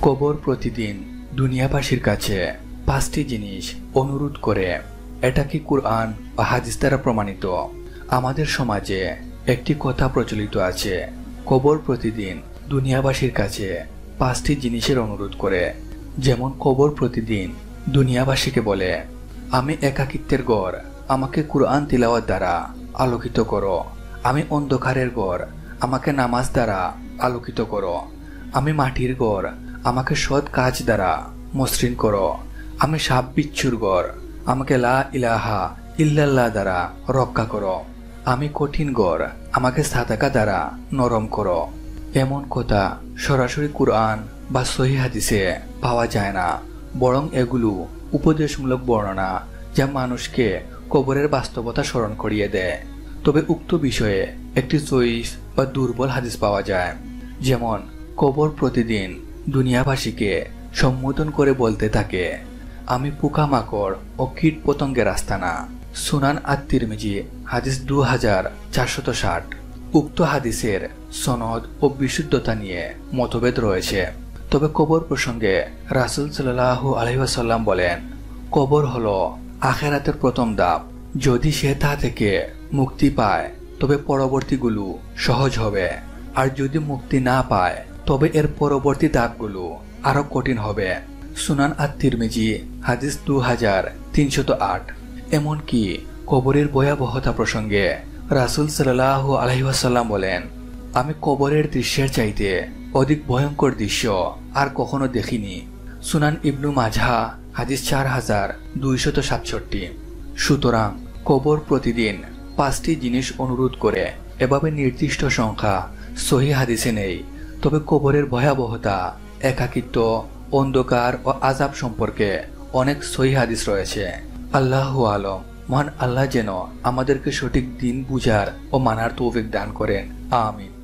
কবর প্রতিদিন দুনিয়াবাসীর কাছে পাঁচটি জিনিস অনুরোধ করে। এটা কি কুরআন বা হাদিস দ্বারা প্রমাণিত? আমাদের সমাজে একটি কথা প্রচলিত আছে, কবর প্রতিদিন দুনিয়াবাসীর কাছে পাঁচটি জিনিসের অনুরোধ করে। যেমন কবর প্রতিদিন দুনিয়াবাসীকে বলে, আমি একাকিত্বের ঘর, আমাকে কুরআন তিলাওয়াত দ্বারা আলোকিত করো। আমি অন্ধকারের ঘর, আমাকে নামাজ দ্বারা আলোকিত করো। আমি মাটির ঘর, আমাকে সৎ কাজ দ্বারা মসৃণ করো। আমি সাপ বিচ্ছুর ঘর, আমাকে লা ইলাহা ইল্লাল্লাহ দ্বারা রক্ষা করো। আমি কঠিন ঘর, আমাকে সাদাকা দ্বারা নরম করো। এমন কথা সরাসরি কুরআন বা সহিহ হাদিসে পাওয়া যায় না, বরং এগুলো উপদেশমূলক বর্ণনা যা মানুষকে কবরের বাস্তবতা স্মরণ করিয়ে দেয়। তবে উক্ত বিষয়ে একটি জয়ীফ বা দুর্বল হাদিস পাওয়া যায়। যেমন কবর প্রতিদিন দুনিয়াবাসীকে সম্বোধন করে বলতে থাকে, আমি পোকামাকড় ও কীট পতঙ্গের আস্তানা। সুনান আত-তিরমিজি হাদিস 2460। উক্ত হাদিসের সনদ ও বিশুদ্ধতা নিয়ে মতভেদ রয়েছে। তবে কবর প্রসঙ্গে রাসূল সাল্লাল্লাহু আলাইহি ওয়াসাল্লাম বলেন, কবর হলো আখিরাতের প্রথম ধাপ। যদি সে তা থেকে মুক্তি পায় তবে পরবর্তীগুলো সহজ হবে, আর যদি মুক্তি না পায় তবে এর পরবর্তী ধাপগুলো আরো কঠিন হবে। সুনান আত-তিরমিজি হাদিস 2308। এমনকি কবরের ভয়াবহতা প্রসঙ্গে রাসূল সাল্লাল্লাহু আলাইহি ওয়াসাল্লাম বলেন, আমি কবরের দৃশ্যের চাইতে অধিক ভয়ঙ্কর দৃশ্য আর কখনো দেখিনি। সুনান ইবনু মাজাহ হাদিস 4267। সুতরাং কবর প্রতিদিন পাঁচটি জিনিস অনুরোধ করে, এভাবে নির্দিষ্ট সংখ্যা সহিহ হাদিসে নেই। তবে কবরের ভয়াবহতা, একাকিত্ব, অন্ধকার ও আযাব সম্পর্কে অনেক সহিহ হাদিস রয়েছে। আল্লাহু আলম। মহান আল্লাহ যেন আমাদেরকে সঠিক দিন বুঝার ও মানার তৌফিক দান করেন। আমিন।